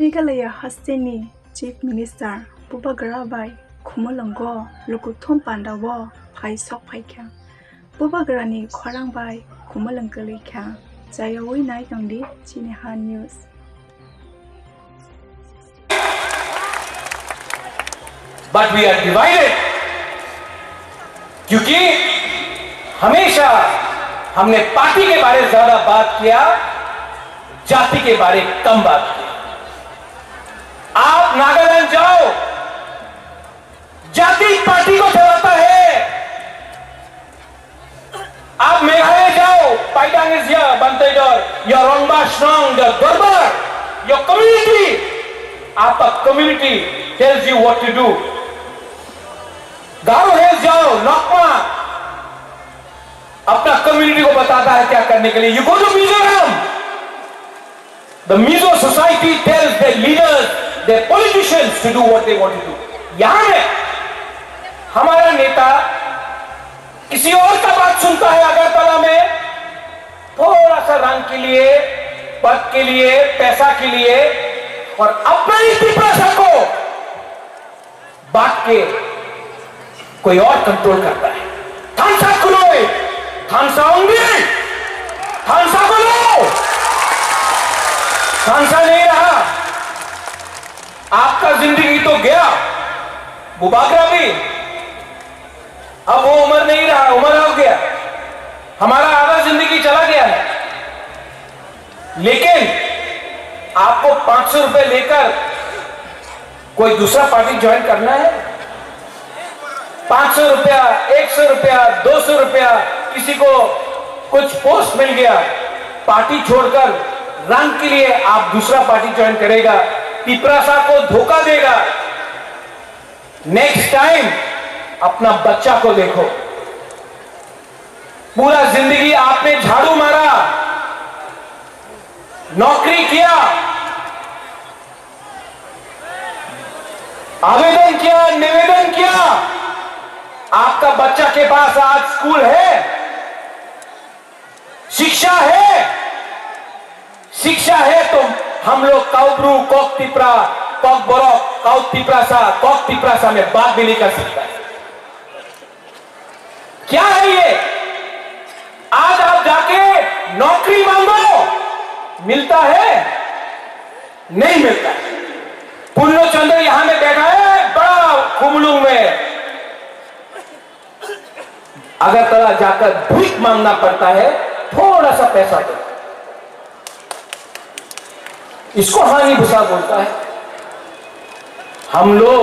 Meghalaya हास्टेनि chief minister बुबा गराबाई खुमलंगो लुकुथम पांडावो फाइसक फाइख्या बुबा गरानी खरांबाई खुमलंगलैख्या जायावै नाय दंदि चिनेहा news. But we are divided क्योंकि हमेशा हमने पार्टी के बारे में ज्यादा बात किया, जाति के बारे में कम बात की। आप नागालैंड जाओ, जाति पार्टी को चलाता है। आप मेघालय जाओ, पाइडांग इज हियर, बंतेडर, योर रोंगबा स्ट्रॉन्ग, योर गर्बर, योर कम्युनिटी, आपका community tells you what to do. Garo Hills जाओ, नॉकमा अपना कम्युनिटी को बताता है क्या करने के लिए। You go to Mizoram, the Mizo society tells the leaders, the politicians to do what they want to do. यहां में हमारा नेता किसी और का बात सुनता है अगरतला में, थोड़ा सा रंग के लिए, पद के लिए, पैसा के लिए, और अपने ही पिपरासा को बांट के कोई और कंट्रोल करता है। थानसा खुलोए, थानसा होंगे, थानसा खुलो, थानसा नहीं रहा। आपका जिंदगी तो गया, बुबागरा भी, अब वो उम्र नहीं रहा, उम्र हो गया, हमारा आधा जिंदगी चला गया है। लेकिन आपको 500 रुपए लेकर कोई दूसरा पार्टी ज्वाइन करना है? 500 रुपया, 100 रुपया, 200 रुपया, किसी को कुछ पोस्ट मिल गया, पार्टी छोड़कर रंग के लिए आप दूसरा पार्टी ज्वाइन करेगा, पिपरासा को धोखा देगा। नेक्स्ट टाइम अपना बच्चा को देखो। पूरा जिंदगी आपने झाड़ू मारा, नौकरी किया, आवेदन किया, निवेदन किया, आपका बच्चा के पास आज स्कूल है, शिक्षा है, शिक्षा है, तो हम लोग काउब्रू, कॉक तिपरा, कॉक बोरो, काउक तिपरासा, कॉक तिपरासा में बात भी नहीं कर सकता है। क्या है ये? आज आप जाके नौकरी मांगो, मिलता है? नहीं मिलता है। पुन्नो चंद्र यहां में बैठा है, बड़ा खुमलुंग में, अगरतला जाकर भीख मांगना पड़ता है, थोड़ा सा पैसा दो। इसको हानि भूसा बोलता है। हम लोग